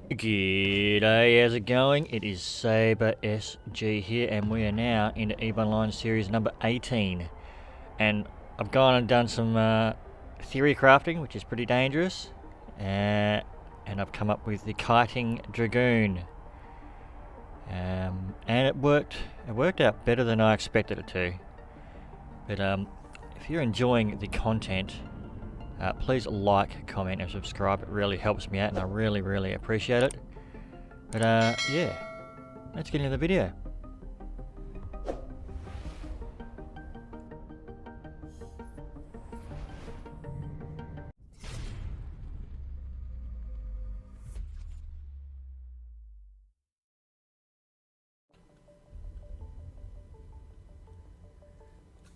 G'day, how's it going? It is Sabre SG here, and we are now into E1 Line Series number 18. And I've gone and done some theory crafting, which is pretty dangerous. And I've come up with the Kitey Dragoon. And it worked out better than I expected it to. But if you're enjoying the content, please like, comment and subscribe. It really helps me out and I really appreciate it. But yeah, let's get into the video.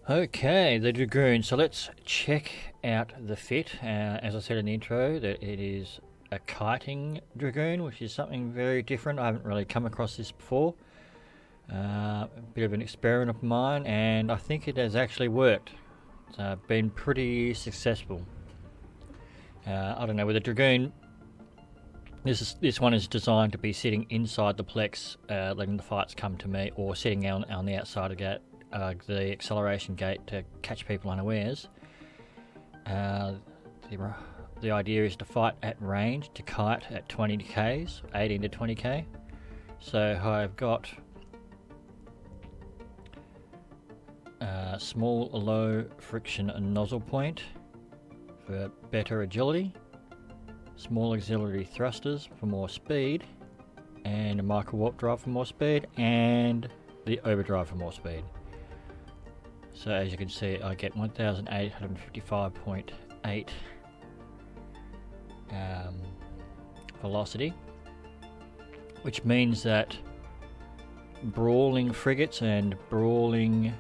Okay, the Dragoon. So let's check out the fit. As I said in the intro, that it is a Kitey Dragoon, which is something very different. I haven't really come across this before. A bit of an experiment of mine, and I think it has actually worked. It's been pretty successful. I don't know, with a Dragoon, this one is designed to be sitting inside the Plex, letting the fights come to me, or sitting on the outside of the acceleration gate to catch people unawares. The idea is to fight at range, to kite at 20k's, 18 to 20k. So I've got small low friction nozzle point for better agility, small auxiliary thrusters for more speed, and a Microwarpdrive for more speed, and the Overdrive for more speed. So as you can see, I get 1855.8 velocity, which means that brawling frigates and brawling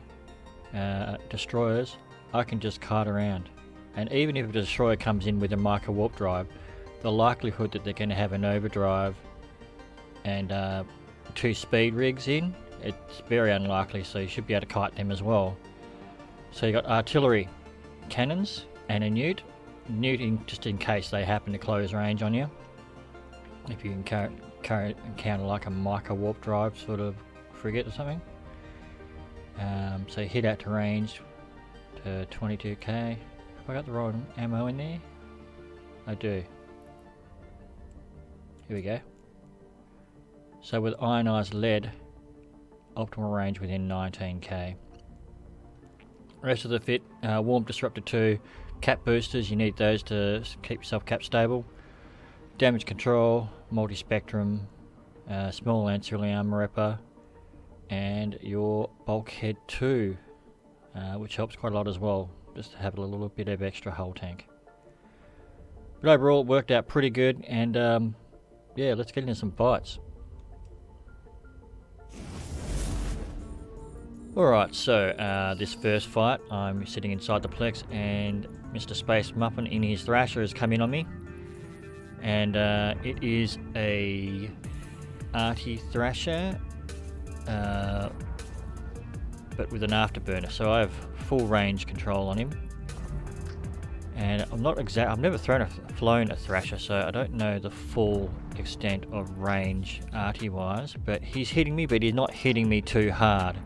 destroyers, I can just kite around. And even if a destroyer comes in with a Microwarpdrive, the likelihood that they're going to have an Overdrive and 2 speed rigs in, it's very unlikely, so you should be able to kite them as well. So you got artillery cannons and a Newt just in case they happen to close range on you. If you encounter like a Microwarpdrive sort of frigate or something. So you hit out to range to 22k. Have I got the right ammo in there? I do. Here we go. So with ionized lead, optimal range within 19k. Rest of the fit, warm Disruptor II, cap boosters, you need those to keep yourself cap stable. Damage control, multispectrum, small ancillary armor repper, and your Bulkhead II, which helps quite a lot as well, just to have a little bit of extra hull tank. But overall it worked out pretty good, and yeah, let's get into some fights. Alright, so this first fight, I'm sitting inside the Plex and Mr. Space Muffin in his Thrasher has come in on me. And it is a arty Thrasher, but with an afterburner, so I have full range control on him. And I've never flown a Thrasher, so I don't know the full extent of range arty wise, but he's hitting me, but he's not hitting me too hard.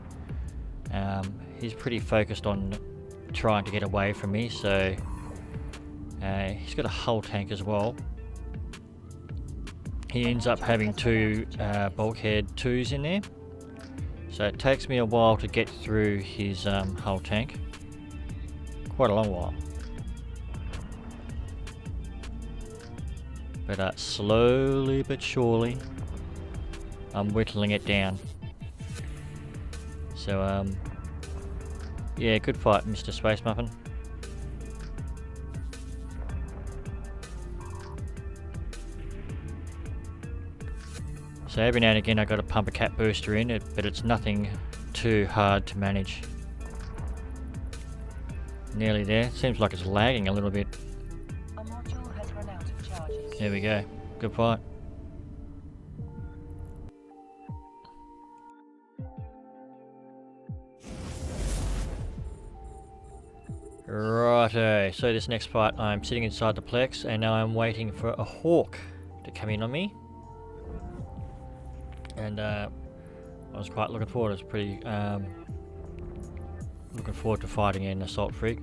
He's pretty focused on trying to get away from me, so he's got a hull tank as well. He ends up having 2 Bulkhead 2s in there, so it takes me a while to get through his hull tank. Quite a long while. But slowly but surely, I'm whittling it down. So, yeah, good fight, Mr. Space Muffin. So every now and again I got to pump a cap booster in it, but it's nothing too hard to manage. Nearly there. Seems like it's lagging a little bit. A module has run out of charges. There we go. Good fight. Righto, so this next fight I'm sitting inside the Plex and now I'm waiting for a Hawk to come in on me. and I was quite looking forward. I was pretty looking forward to fighting an assault frig.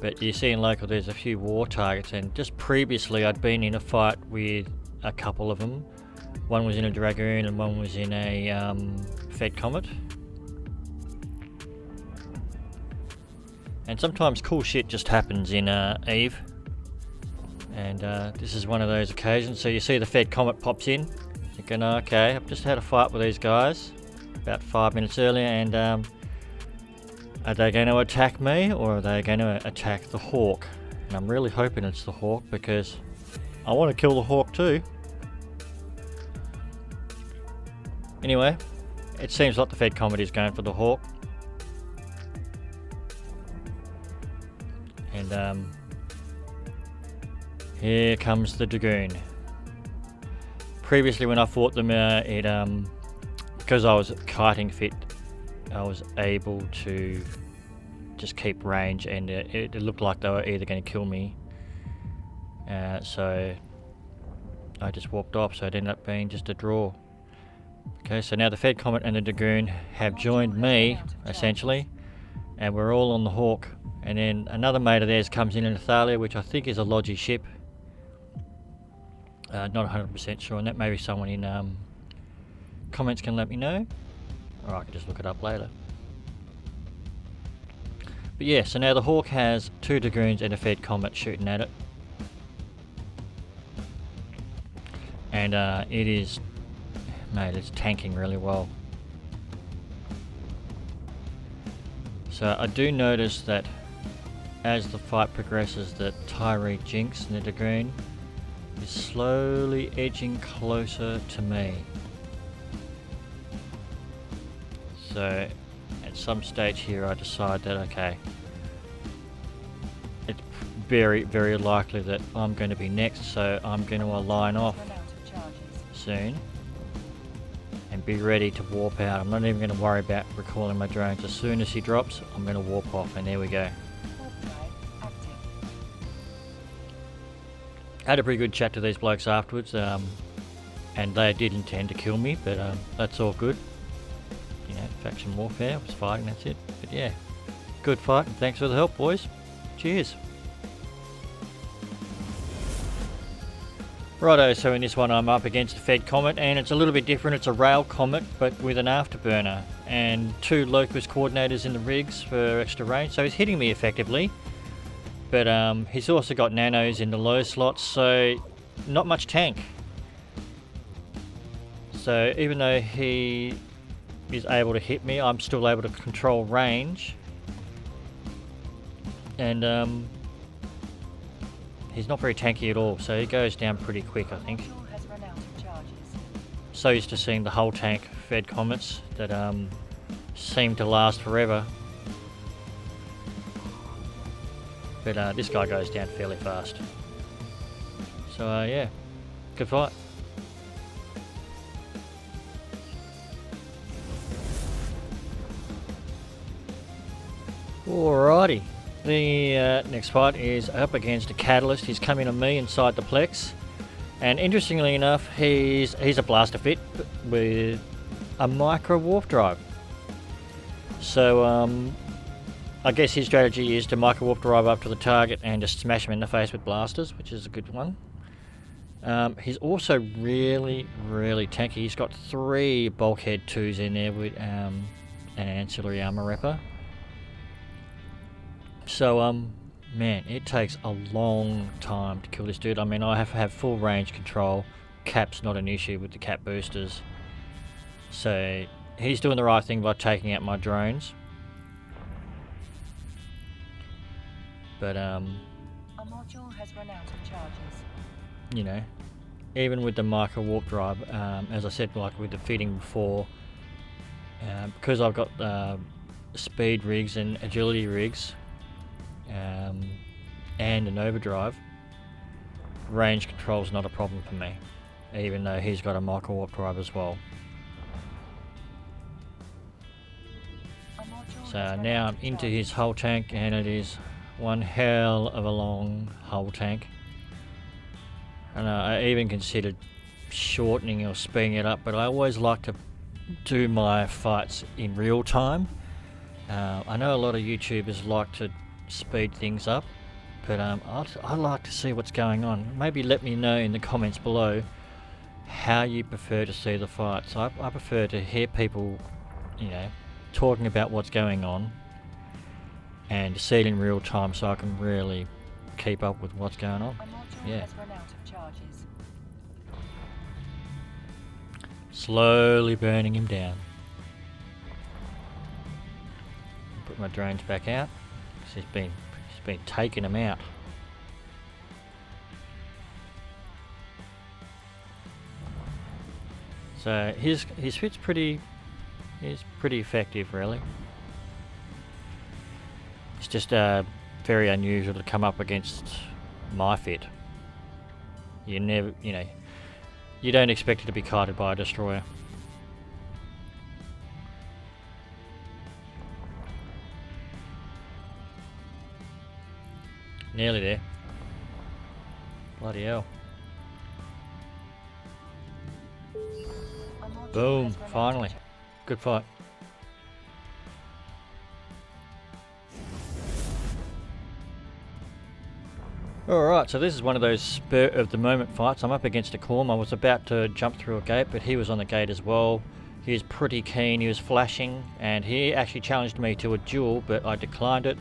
But you see in local there's a few war targets, and just previously I'd been in a fight with a couple of them. One was in a Dragoon and one was in a Fed Comet. And sometimes cool shit just happens in Eve. And this is one of those occasions. So you see the Fed Comet pops in, thinking, okay, I've just had a fight with these guys about 5 minutes earlier, and are they going to attack me or are they going to attack the Hawk? And I'm really hoping it's the Hawk, because I want to kill the Hawk too. Anyway, it seems like the Fed Comet is going for the Hawk. And here comes the Dragoon. Previously when I fought them, because I was kiting fit, I was able to just keep range, and it looked like they were either going to kill me. So I just walked off, so it ended up being just a draw. Okay, so now the Fed Comet and the Dragoon have joined me, essentially, and we're all on the Hawk. And then another mate of theirs comes in Thalia, which I think is a Logi ship. Not 100% sure, and that maybe someone in comments can let me know, or I can just look it up later. But yeah, so now the Hawk has 2 Dragoons and a Fed Comet shooting at it. And it is, mate, it's tanking really well. So I do notice that as the fight progresses, that Tyree Jinx and the Dragoon is slowly edging closer to me. So at some stage here I decide that, okay, it's very, very likely that I'm going to be next, so I'm going to line off soon and be ready to warp out. I'm not even going to worry about recalling my drones. As soon as he drops, I'm going to warp off, and there we go. I had a pretty good chat to these blokes afterwards, and they did intend to kill me, but that's all good. You know, faction warfare, I was fighting, that's it. But yeah, good fight, and thanks for the help, boys. Cheers. Righto, so in this one I'm up against a Fed Comet, and it's a little bit different. It's a rail Comet, but with an afterburner, and 2 Locust coordinators in the rigs for extra range, so he's hitting me effectively. But he's also got nanos in the low slots, so not much tank. So even though he is able to hit me, I'm still able to control range. And he's not very tanky at all, so he goes down pretty quick, I think. So used to seeing the whole tank Fed Comets that seem to last forever. But this guy goes down fairly fast. So yeah, good fight. Alrighty, the next fight is up against a Catalyst. He's coming on me inside the Plex, and interestingly enough, he's a blaster fit with a Microwarpdrive. So I guess his strategy is to Microwarpdrive up to the target and just smash him in the face with blasters, which is a good one. He's also really, really tanky. He's got 3 Bulkhead 2s in there with an Ancillary armor repper. So, man, it takes a long time to kill this dude. I mean, I have to have full range control. Cap's not an issue with the cap boosters. So, he's doing the right thing by taking out my drones. But, a module has run out of charges. You know, even with the Microwarpdrive, as I said, like with the fitting before, because I've got speed rigs and agility rigs, and an overdrive, range control is not a problem for me, even though he's got a Microwarpdrive as well. So now I'm into his hull tank, and it is one hell of a long hull tank. And I even considered shortening or speeding it up, but I always like to do my fights in real time. I know a lot of YouTubers like to speed things up, but I like to see what's going on. Maybe let me know in the comments below how you prefer to see the fights. I prefer to hear people, you know, talking about what's going on and see it in real time so I can really keep up with what's going on. Yeah. Slowly burning him down. Put my drones back out because he's been taking them out. So his fit's pretty effective, really. It's just very unusual to come up against my fit. You never, you know, you don't expect it to be kited by a destroyer. Nearly there. Bloody hell. Boom, finally. Good fight. Alright, so this is one of those spur of the moment fights. I'm up against a Quorum. I was about to jump through a gate, but he was on the gate as well. He was pretty keen, he was flashing, and he actually challenged me to a duel, but I declined it.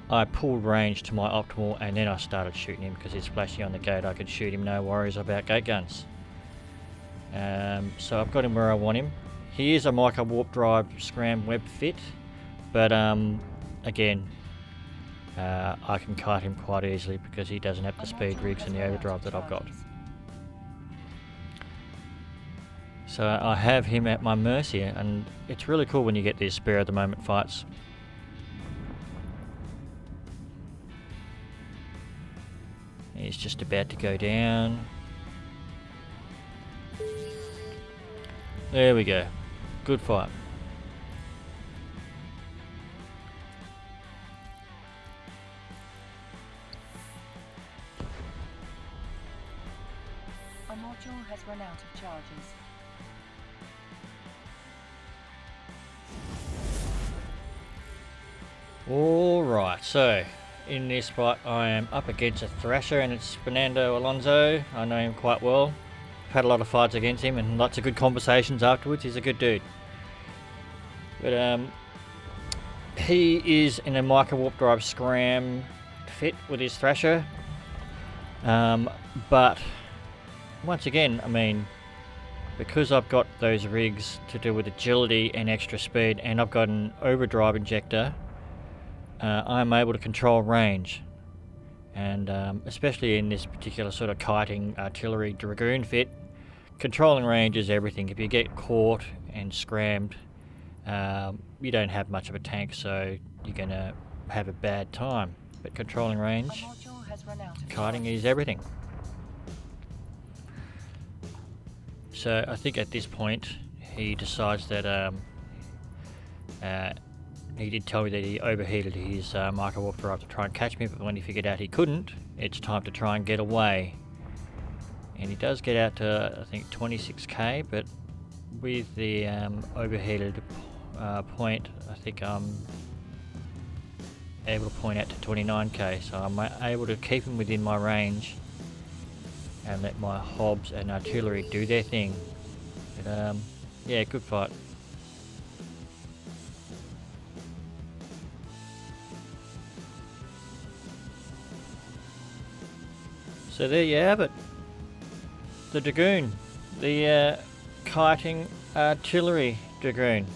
I pulled range to my optimal, and then I started shooting him because he's flashing on the gate. I could shoot him, no worries about gate guns. So I've got him where I want him. He is a Microwarpdrive Scram Web fit, but again, I can kite him quite easily because he doesn't have the speed rigs and the overdrive that I've got. So I have him at my mercy, and it's really cool when you get these spare of the moment fights. He's just about to go down. There we go. Good fight. A module has run out of charges. Alright, so in this fight I am up against a Thrasher, and it's Fernando Alonso. I know him quite well. I've had a lot of fights against him and lots of good conversations afterwards. He's a good dude. But he is in a Microwarpdrive Scram fit with his Thrasher. But once again, I mean, because I've got those rigs to do with agility and extra speed, and I've got an Overdrive Injector, I'm able to control range. And especially in this particular sort of kiting Artillery Dragoon fit, controlling range is everything. If you get caught and scrammed, you don't have much of a tank, so you're going to have a bad time. But controlling range, kiting is everything. So I think at this point he decides that he did tell me that he overheated his Microwarpdrive to try and catch me, but when he figured out he couldn't, it's time to try and get away. And he does get out to, I think, 26k, but with the overheated point, I think I'm able to point out to 29k, so I'm able to keep him within my range and let my Hobs and Artillery do their thing. But yeah, good fight. So there you have it. The Dragoon. The kiting Artillery Dragoon.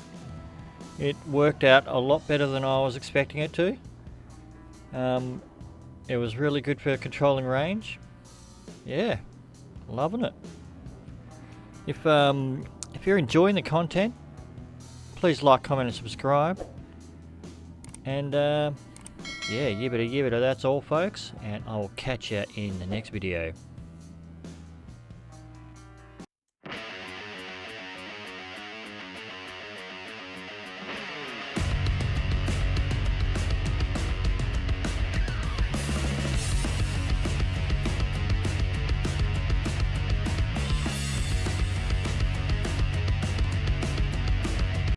It worked out a lot better than I was expecting it to. It was really good for controlling range. Yeah, loving it. If you're enjoying the content, please like, comment and subscribe. And yeah, yibbida yibbida, that's all folks, and I will catch you in the next video.